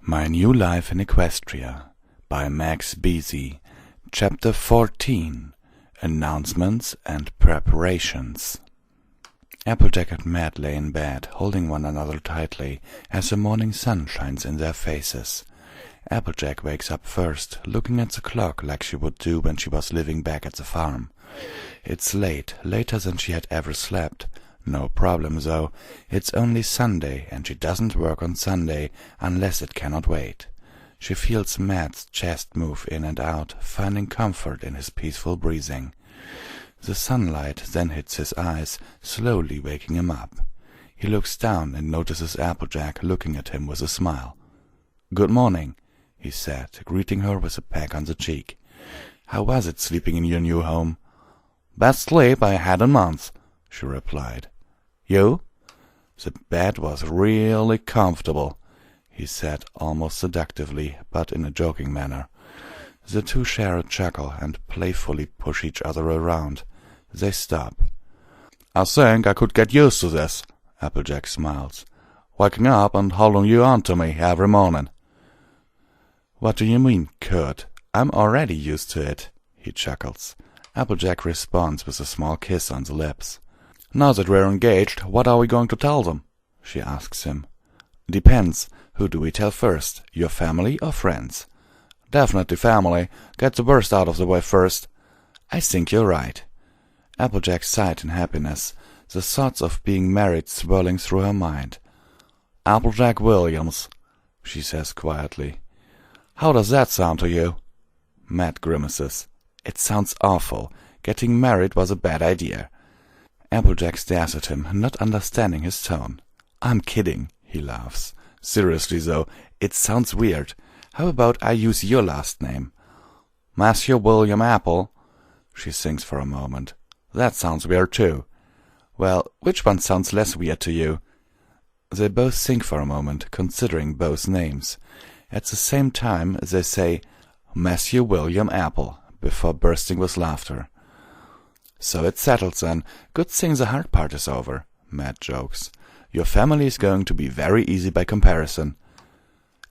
My New Life in Equestria by MaxBeezy, Chapter 14, Announcements and Preparations. Applejack and Matt lay in bed, holding one another tightly as the morning sun shines in their faces. Applejack wakes up first, looking at the clock like she would do when she was living back at the farm. It's late, later than she had ever slept. No problem, though. It's only Sunday, and she doesn't work on Sunday unless it cannot wait. She feels Matt's chest move in and out, finding comfort in his peaceful breathing. The sunlight then hits his eyes, slowly waking him up. He looks down and notices Applejack looking at him with a smile. "Good morning," he said, greeting her with a peck on the cheek. "How was it sleeping in your new home?" "Best sleep I had in months," she replied. "You?" "The bed was really comfortable," he said, almost seductively, but in a joking manner. The two share a chuckle and playfully push each other around. They stop. "I think I could get used to this," Applejack smiles. "Waking up and holding you on to me every morning." "What do you mean, could? I'm already used to it," he chuckles. Applejack responds with a small kiss on the lips. "Now that we're engaged, what are we going to tell them?" she asks him. "Depends. Who do we tell first, your family or friends?" "Definitely family. Get the worst out of the way first." "I think you're right." Applejack sighed in happiness, the thoughts of being married swirling through her mind. "Applejack Williams," she says quietly. "How does that sound to you?" Matt grimaces. "It sounds awful. Getting married was a bad idea." Applejack stares at him, not understanding his tone. "I'm kidding," he laughs. "Seriously, though, it sounds weird. How about I use your last name?" "Matthew William Apple," she thinks for a moment. "That sounds weird, too." "Well, which one sounds less weird to you?" They both think for a moment, considering both names. At the same time, they say, "Matthew William Apple," before bursting with laughter. "So it's settled, then. Good thing the hard part is over," Matt jokes. "Your family is going to be very easy by comparison."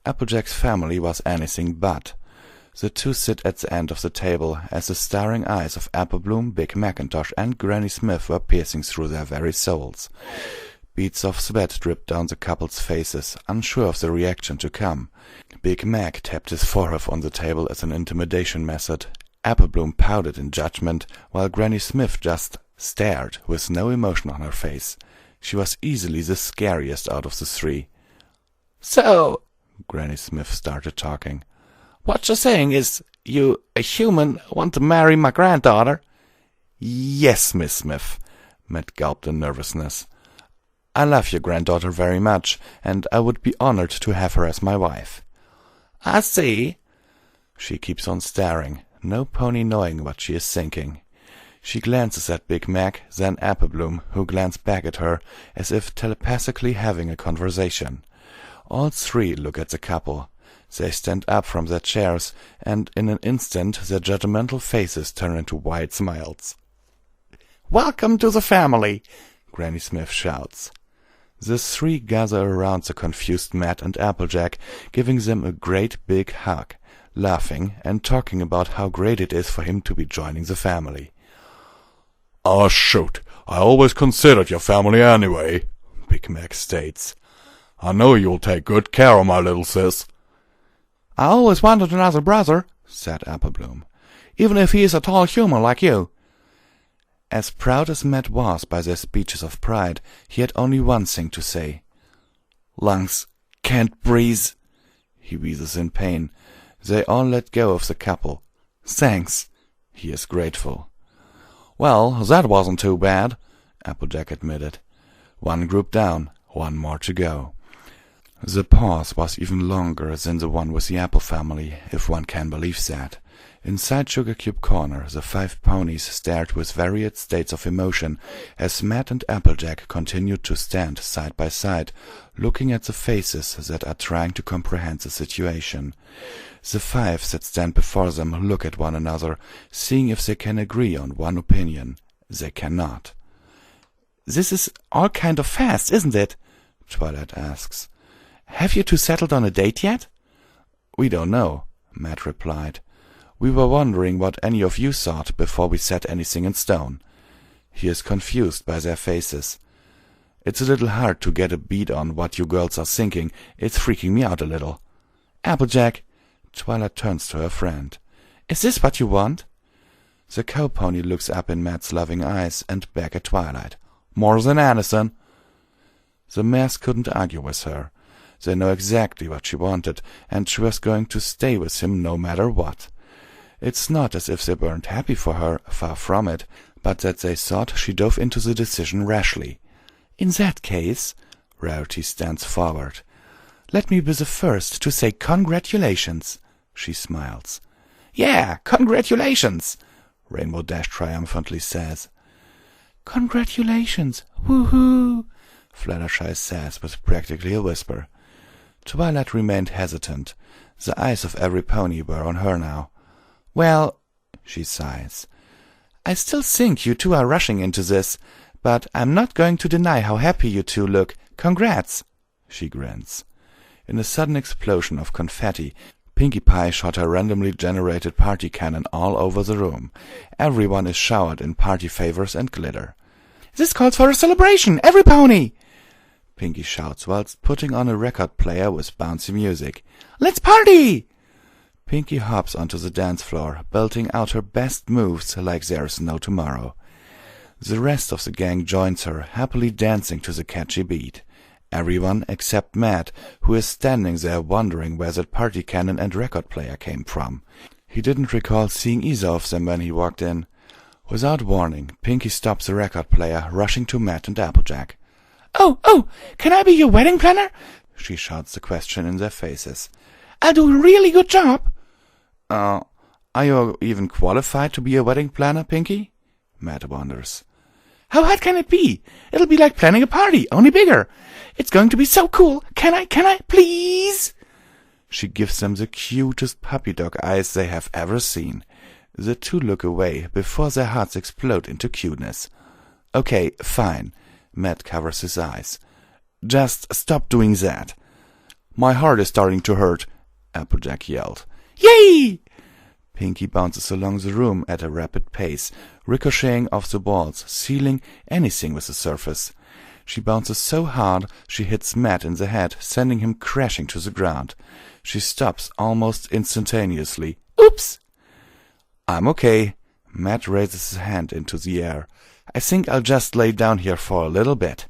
Applejack's family was anything but. The two sit at the end of the table, as the staring eyes of Applebloom, Big Macintosh, and Granny Smith were piercing through their very souls. Beads of sweat dripped down the couple's faces, unsure of the reaction to come. Big Mac tapped his forehead on the table as an intimidation method. Applebloom pouted in judgment, while Granny Smith just stared, with no emotion on her face. She was easily the scariest out of the three. "So," Granny Smith started talking, "what you're saying is, you, a human, want to marry my granddaughter?" "Yes, Miss Smith," Matt gulped in nervousness. "I love your granddaughter very much, and I would be honored to have her as my wife." "I see." She keeps on staring, no pony knowing what she is thinking. She glances at Big Mac, then Applebloom, who glanced back at her, as if telepathically having a conversation. All three look at the couple. They stand up from their chairs, and in an instant their judgmental faces turn into wide smiles. "Welcome to the family," Granny Smith shouts. The three gather around the confused Matt and Applejack, giving them a great big hug, laughing and talking about how great it is for him to be joining the family. "Oh, shoot, I always considered your family anyway," Big Mac states. "I know you'll take good care of my little sis." "I always wanted another brother," said Applebloom. "even if he is a tall human like you." As proud as Matt was by their speeches of pride, he had only one thing to say. "Lungs, can't breathe," he wheezes in pain. They all let go of the couple. "Thanks." He is grateful. "Well, that wasn't too bad," Applejack admitted. One group down, one more to go. The pause was even longer than the one with the Apple family, if one can believe that. Inside Sugar Cube Corner, the 5 ponies stared with varied states of emotion as Matt and Applejack continued to stand side by side, looking at the faces that are trying to comprehend the situation. The 5 that stand before them look at one another, seeing if they can agree on one opinion. They cannot. "This is all kind of fast, isn't it?" Twilight asks. "Have you two settled on a date yet?" We don't know, Matt replied. We were wondering what any of you thought before we set anything in stone. He is confused by their faces. It's a little hard to get a beat on what you girls are thinking. It's freaking me out a little. Applejack, Twilight turns to her friend. is this what you want? The cowpony looks up in Matt's loving eyes and back at Twilight. More than anything. The mares couldn't argue with her. They know exactly what she wanted, and she was going to stay with him no matter what. It's not as if they weren't happy for her, far from it, but that they thought she dove into the decision rashly. In that case, Rarity stands forward. let me be the first to say congratulations. She smiles. Yeah, congratulations, Rainbow Dash triumphantly says. Congratulations, woohoo, Fluttershy says with practically a whisper. Twilight remained hesitant. The eyes of every pony were on her now. Well, she sighs. I still think you two are rushing into this, but I'm not going to deny how happy you two look. Congrats, she grins. In a sudden explosion of confetti, Pinkie Pie shot her randomly generated party cannon all over the room. Everyone is showered in party favors and glitter. This calls for a celebration, every pony! Pinkie shouts whilst putting on a record player with bouncy music. Let's party! Pinkie hops onto the dance floor, belting out her best moves like there's no tomorrow. The rest of the gang joins her, happily dancing to the catchy beat. Everyone except Matt, who is standing there wondering where that party cannon and record player came from. He didn't recall seeing either of them when he walked in. Without warning, Pinkie stops the record player, rushing to Matt and Applejack. Oh, can I be your wedding planner? She shouts the question in their faces. I'll do a really good job. Are you even qualified to be a wedding planner, Pinkie? Matt wonders. How hard can it be? It'll be like planning a party, only bigger. It's going to be so cool. Can I, please? She gives them the cutest puppy dog eyes they have ever seen. The two look away before their hearts explode into cuteness. Okay, fine. Matt covers his eyes. Just stop doing that. My heart is starting to hurt, Applejack yelled. Yay! Pinkie bounces along the room at a rapid pace, ricocheting off the walls, sealing anything with the surface. She bounces so hard she hits Matt in the head, sending him crashing to the ground. She stops almost instantaneously. Oops! I'm okay. Matt raises his hand into the air. I think I'll just lay down here for a little bit.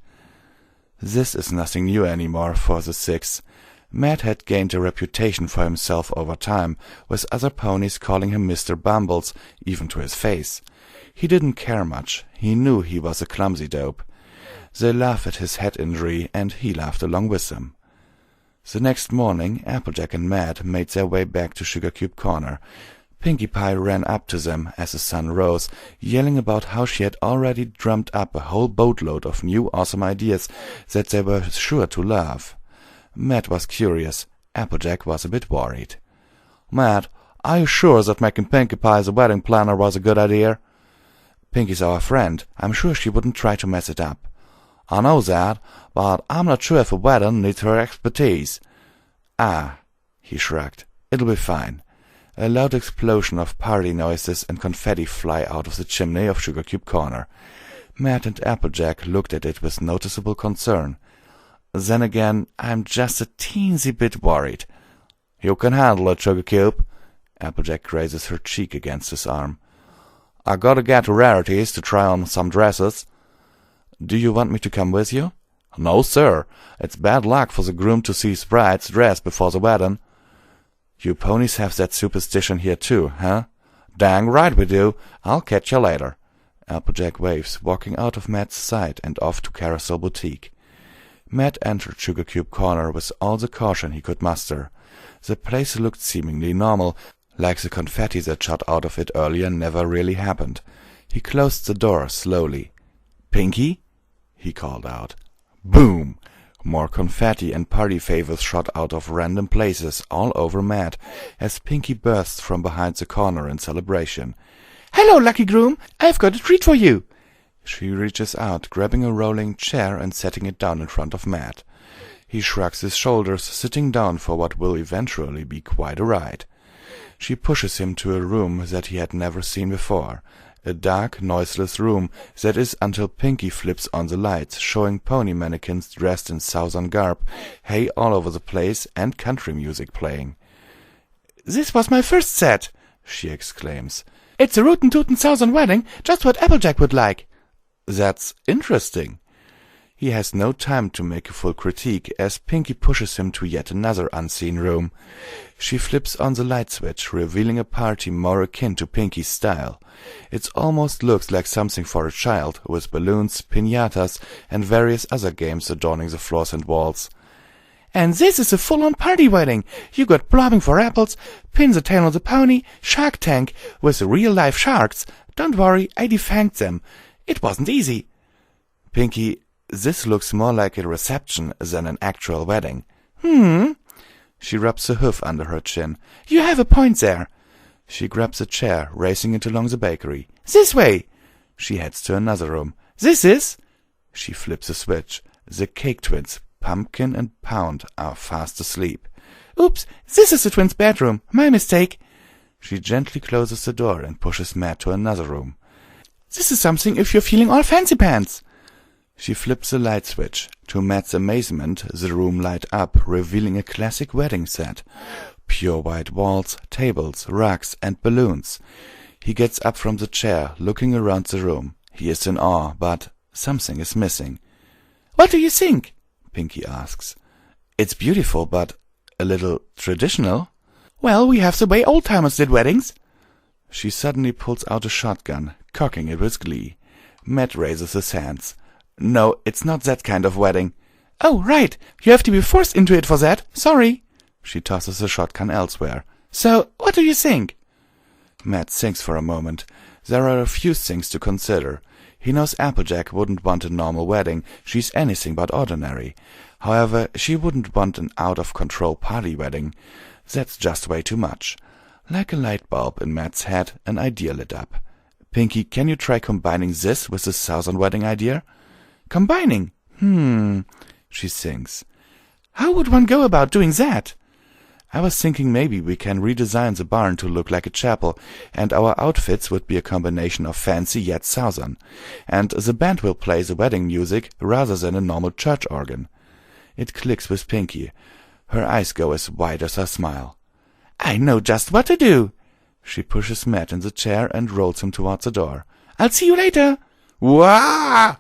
This is nothing new anymore for the six. Matt had gained a reputation for himself over time, with other ponies calling him Mr. Bumbles, even to his face. He didn't care much. He knew he was a clumsy dope. They laughed at his head injury, and he laughed along with them. The next morning, Applejack and Matt made their way back to Sugar Cube Corner. Pinkie Pie ran up to them as the sun rose, yelling about how she had already drummed up a whole boatload of new awesome ideas that they were sure to love. Matt was curious. Applejack was a bit worried. Matt, are you sure that making Pinkie Pie the wedding planner was a good idea? Pinkie's our friend. I'm sure she wouldn't try to mess it up. I know that, but I'm not sure if a wedding needs her expertise. Ah, he shrugged. It'll be fine. A loud explosion of party noises and confetti fly out of the chimney of Sugar Cube Corner. Matt and Applejack looked at it with noticeable concern. Then again, I'm just a teensy bit worried. You can handle it, Sugar Cube. Applejack grazes her cheek against his arm. I gotta get to Rarity's to try on some dresses. Do you want me to come with you? No, sir. It's bad luck for the groom to see his bride's dress before the wedding. You ponies have that superstition here too, huh? Dang right we do. I'll catch you later. Applejack waves, walking out of Matt's sight and off to Carousel Boutique. Matt entered Sugar Cube Corner with all the caution he could muster. The place looked seemingly normal, like the confetti that shot out of it earlier never really happened. He closed the door slowly. "Pinkie?" he called out. Boom! More confetti and party favors shot out of random places all over Matt as Pinkie burst from behind the corner in celebration. Hello, lucky groom. I've got a treat for you. She reaches out, grabbing a rolling chair and setting it down in front of Matt. He shrugs his shoulders, sitting down for what will eventually be quite a ride. She pushes him to a room that he had never seen before. A dark, noiseless room, that is, until Pinky flips on the lights, showing pony mannequins dressed in southern garb, hay all over the place, and country music playing. "This was my first set," she exclaims. "It's a rootin' tootin' southern wedding, just what Applejack would like." "That's interesting." He has no time to make a full critique, as Pinky pushes him to yet another unseen room. She flips on the light switch, revealing a party more akin to Pinky's style. It almost looks like something for a child, with balloons, piñatas, and various other games adorning the floors and walls. "And this is a full-on party wedding. You got blobbing for apples, pin the tail on the pony, shark tank with real-life sharks. Don't worry, I defanged them. It wasn't easy." "Pinky, this looks more like a reception than an actual wedding." She rubs a hoof under her chin. "You have a point there." She grabs a chair, racing it along the bakery. "This way." She heads to another room. "This is—" She flips a switch. The Cake Twins, Pumpkin and Pound, are fast asleep. "Oops, this is the twins' bedroom. My mistake." She gently closes the door and pushes Matt to another room. "This is something if you're feeling all fancy pants." She flips the light switch. To Matt's amazement, the room lights up, revealing a classic wedding set. Pure white walls, tables, rugs, and balloons. He gets up from the chair, looking around the room. He is in awe, but something is missing. "What do you think?" Pinky asks. "It's beautiful, but a little traditional." "Well, we have the way old-timers did weddings." She suddenly pulls out a shotgun, cocking it with glee. Matt raises his hands. "No, it's not that kind of wedding." "Oh, right. You have to be forced into it for that. Sorry." She tosses the shotgun elsewhere. "So, what do you think?" Matt thinks for a moment. There are a few things to consider. He knows Applejack wouldn't want a normal wedding. She's anything but ordinary. However, she wouldn't want an out-of-control party wedding. That's just way too much. Like a light bulb in Matt's head, an idea lit up. "Pinky, can you try combining this with the southern wedding idea?" "Combining? She thinks. How would one go about doing that?" "I was thinking maybe we can redesign the barn to look like a chapel, and our outfits would be a combination of fancy yet southern, and the band will play the wedding music rather than a normal church organ." It clicks with Pinky. Her eyes go as wide as her smile. "I know just what to do." She pushes Matt in the chair and rolls him towards the door. "I'll see you later." Wah!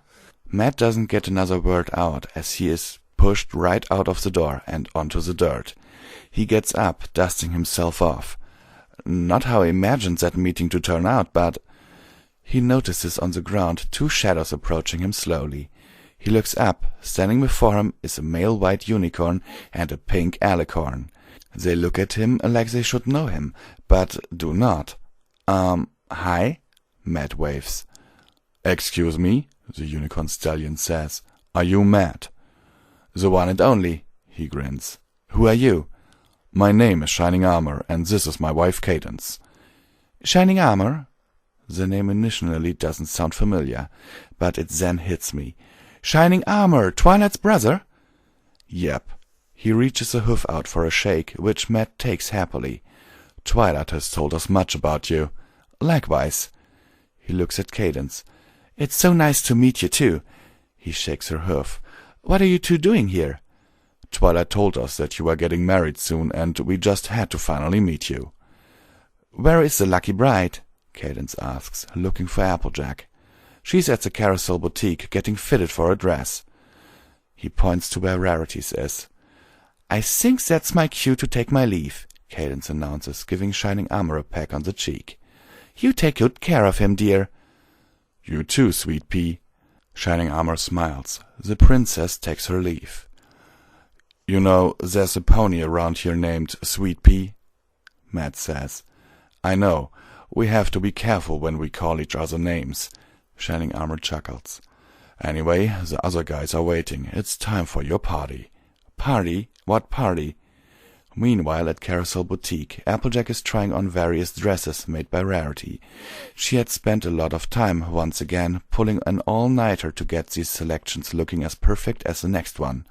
Matt doesn't get another word out as he is pushed right out of the door and onto the dirt. He gets up, dusting himself off. Not how he imagined that meeting to turn out, but he notices on the ground 2 shadows approaching him slowly. He looks up. Standing before him is a male white unicorn and a pink alicorn. They look at him like they should know him, but do not. Hi?" Matt waves. "Excuse me?" the unicorn stallion says. "Are you Matt?" "The one and only," he grins. "Who are you?" "My name is Shining Armor, and this is my wife Cadence." "Shining Armor?" The name initially doesn't sound familiar, but it then hits me. "Shining Armor, Twilight's brother?" Yep. He reaches a hoof out for a shake, which Matt takes happily. "Twilight has told us much about you." "Likewise." He looks at Cadence. "It's so nice to meet you, too." He shakes her hoof. "What are you two doing here?" Twilight told us that you were getting married soon, and we just had to finally meet you." "Where is the lucky bride?" Cadence asks, looking for Applejack. "She's at the Carousel Boutique, getting fitted for a dress." He points to where Rarities is. "I think that's my cue to take my leave," Cadence announces, giving Shining Armor a peck on the cheek. "You take good care of him, dear." "You too, Sweet Pea." Shining Armor smiles. The princess takes her leave. "You know, there's a pony around here named Sweet Pea," Matt says. "I know. We have to be careful when we call each other names." Shining Armor chuckles. "Anyway, the other guys are waiting. It's time for your party." "Party? What party?" Meanwhile, at Carousel Boutique, Applejack is trying on various dresses made by Rarity. She had spent a lot of time, once again, pulling an all-nighter to get these selections looking as perfect as the next one.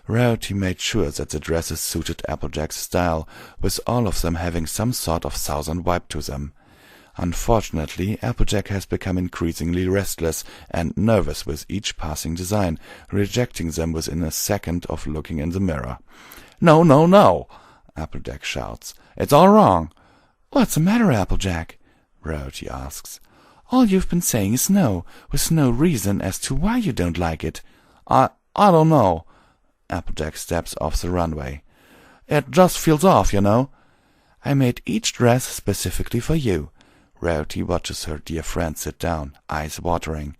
Rarity made sure that the dresses suited Applejack's style, with all of them having some sort of Southern vibe to them. Unfortunately, Applejack has become increasingly restless and nervous with each passing design, rejecting them within a second of looking in the mirror. No, no, no, Applejack shouts. it's all wrong. What's the matter, Applejack? Rarity asks. All you've been saying is no, with no reason as to why you don't like it. I don't know. Applejack steps off the runway. It just feels off, you know. I made each dress specifically for you. Rarity watches her dear friend sit down, eyes watering.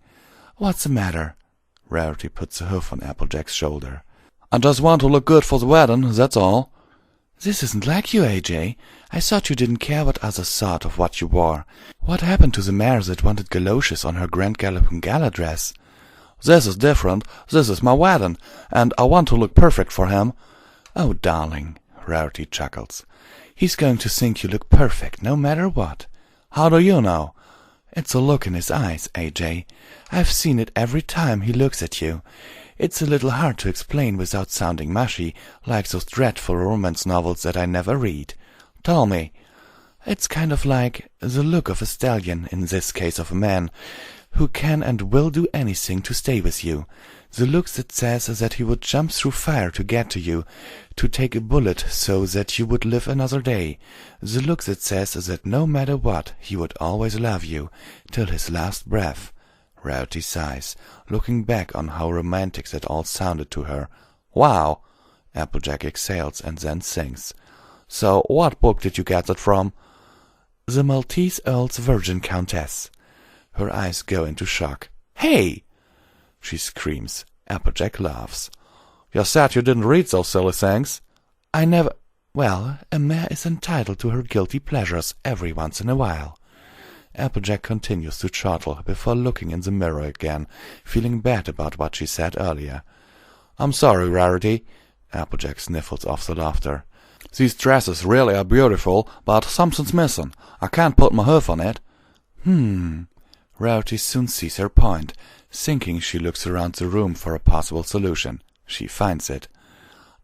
What's the matter? Rarity puts a hoof on Applejack's shoulder. I just want to look good for the wedding, that's all. This isn't like you, AJ. I thought you didn't care what others thought of what you wore. What happened to the mare that wanted galoshes on her Grand Galloping Gala dress? This is different. This is my wedding, and I want to look perfect for him. Oh, darling, Rarity chuckles. He's going to think you look perfect, no matter what. How do you know? It's a look in his eyes, AJ. I've seen it every time he looks at you. It's a little hard to explain without sounding mushy, like those dreadful romance novels that I never read. Tell me. It's kind of like the look of a stallion, in this case of a man, who can and will do anything to stay with you. The look that says that he would jump through fire to get to you, to take a bullet so that you would live another day. The look that says that no matter what, he would always love you, till his last breath. Rarity sighs, looking back on how romantic that all sounded to her. Wow! Applejack exhales and then sings. So, what book did you get that from? The Maltese Earl's Virgin Countess. Her eyes go into shock. Hey! She screams. Applejack laughs. You said you didn't read those silly things. I never... Well, a mare is entitled to her guilty pleasures every once in a while. Applejack continues to chortle before looking in the mirror again, feeling bad about what she said earlier. I'm sorry, Rarity. Applejack sniffles off the laughter. These dresses really are beautiful, but something's missing. I can't put my hoof on it. Rarity soon sees her point. Thinking, she looks around the room for a possible solution. She finds it.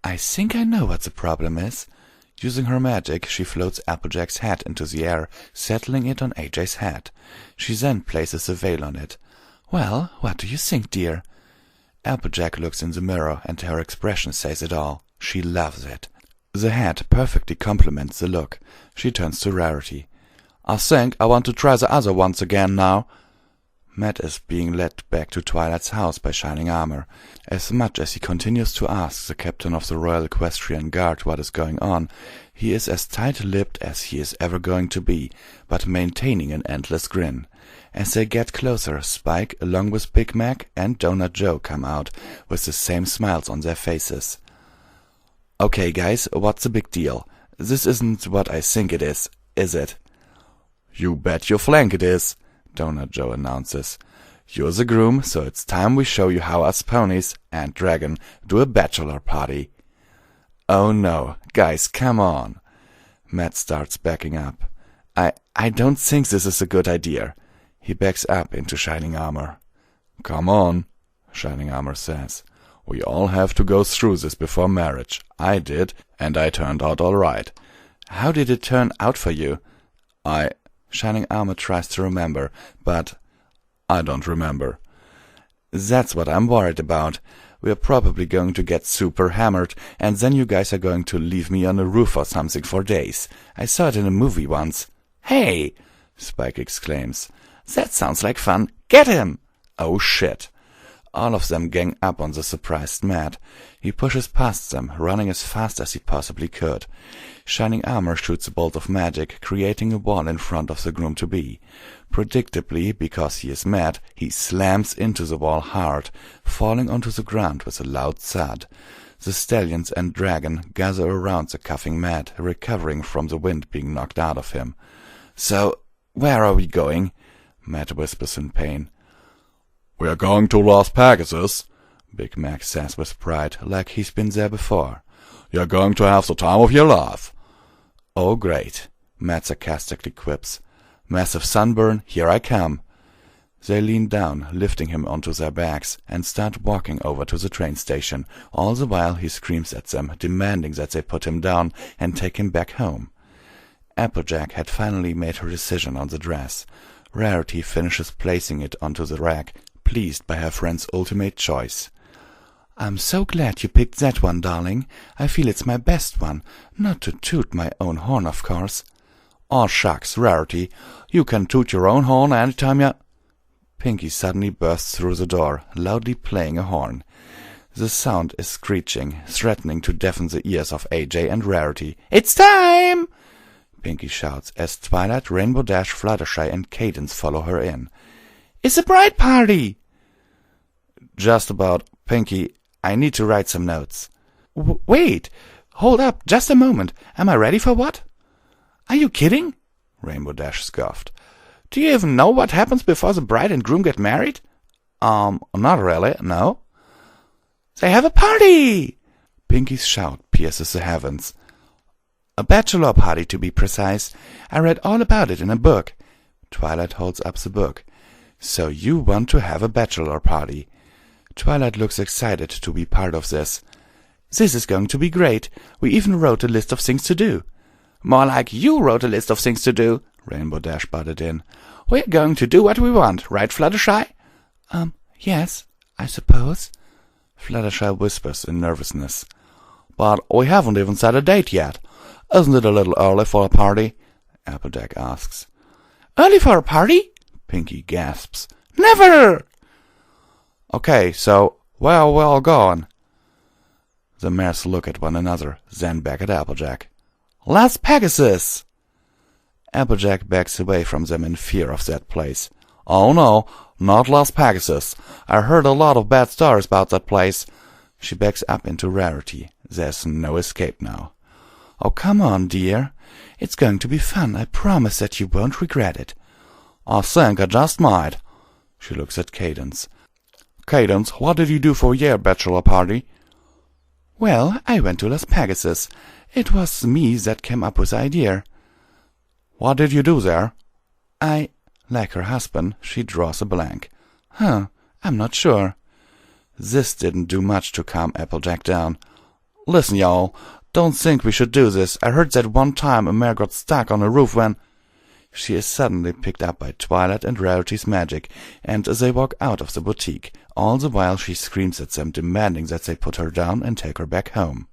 I think I know what the problem is. Using her magic, she floats Applejack's hat into the air, settling it on AJ's hat. She then places a veil on it. Well, what do you think, dear? Applejack looks in the mirror, and her expression says it all. She loves it. The hat perfectly complements the look. She turns to Rarity. I think I want to try the other ones again now. Matt is being led back to Twilight's house by Shining Armor. As much as he continues to ask the captain of the Royal Equestrian Guard what is going on, he is as tight-lipped as he is ever going to be, but maintaining an endless grin. As they get closer, Spike, along with Big Mac and Donut Joe, come out, with the same smiles on their faces. Okay, guys, what's the big deal? This isn't what I think it is it? You bet your flank it is, Donut Joe announces. You're the groom, so it's time we show you how us ponies and Dragon do a bachelor party. Oh no, guys, come on. Matt starts backing up. I don't think this is a good idea. He backs up into Shining Armor. Come on, Shining Armor says. We all have to go through this before marriage. I did, and I turned out all right. How did it turn out for you? Shining Armor tries to remember, but I don't remember. That's what I'm worried about. We're probably going to get super hammered, and then you guys are going to leave me on a roof or something for days. I saw it in a movie once. Hey! Spike exclaims. That sounds like fun. Get him! Oh shit. All of them gang up on the surprised Matt. He pushes past them, running as fast as he possibly could. Shining Armor shoots a bolt of magic, creating a wall in front of the groom-to-be. Predictably, because he is mad, he slams into the wall hard, falling onto the ground with a loud thud. The stallions and Dragon gather around the coughing Matt, recovering from the wind being knocked out of him. So, where are we going? Matt whispers in pain. We're going to Las Pegasus, Big Mac says with pride, like he's been there before. You're going to have the time of your life. Oh, great, Matt sarcastically quips. Massive sunburn, here I come. They lean down, lifting him onto their backs, and start walking over to the train station. All the while he screams at them, demanding that they put him down and take him back home. Applejack had finally made her decision on the dress. Rarity finishes placing it onto the rack, pleased by her friend's ultimate choice. I'm so glad you picked that one, darling. I feel it's my best one. Not to toot my own horn, of course. Aw shucks, Rarity, you can toot your own horn any time you... Pinky suddenly bursts through the door, loudly playing a horn. The sound is screeching, threatening to deafen the ears of AJ and Rarity. "It's time!" Pinky shouts as Twilight, Rainbow Dash, Fluttershy, and Cadance follow her in. "It's a bride party!" "Just about. Pinky, I need to write some notes." Wait! Hold up, just a moment. Am I ready for what? Are you kidding? Rainbow Dash scoffed. Do you even know what happens before the bride and groom get married? Not really, no. They have a party! Pinky's shout pierces the heavens. A bachelor party, to be precise. I read all about it in a book. Twilight holds up the book. So you want to have a bachelor party. Twilight looks excited to be part of this. This is going to be great. We even wrote a list of things to do. More like you wrote a list of things to do, Rainbow Dash butted in. We're going to do what we want, right, Fluttershy? Yes, I suppose, Fluttershy whispers in nervousness. But we haven't even set a date yet. Isn't it a little early for a party? Applejack asks. Early for a party? Pinky gasps. Never! Okay, so where are we all going? The mares look at one another, then back at Applejack. Las Pegasus! Applejack backs away from them in fear of that place. Oh no, not Las Pegasus. I heard a lot of bad stories about that place. She backs up into Rarity. There's no escape now. Oh, come on, dear. It's going to be fun. I promise that you won't regret it. I think I just might. She looks at Cadance. Cadance, what did you do for your bachelor party? Well, I went to Las Pegasus. It was me that came up with the idea. What did you do there? Like her husband, she draws a blank. I'm not sure. This didn't do much to calm Applejack down. Listen, y'all, don't think we should do this. I heard that one time a mare got stuck on a roof when... She is suddenly picked up by Twilight and Rarity's magic, and they walk out of the boutique. All the while she screams at them, demanding that they put her down and take her back home.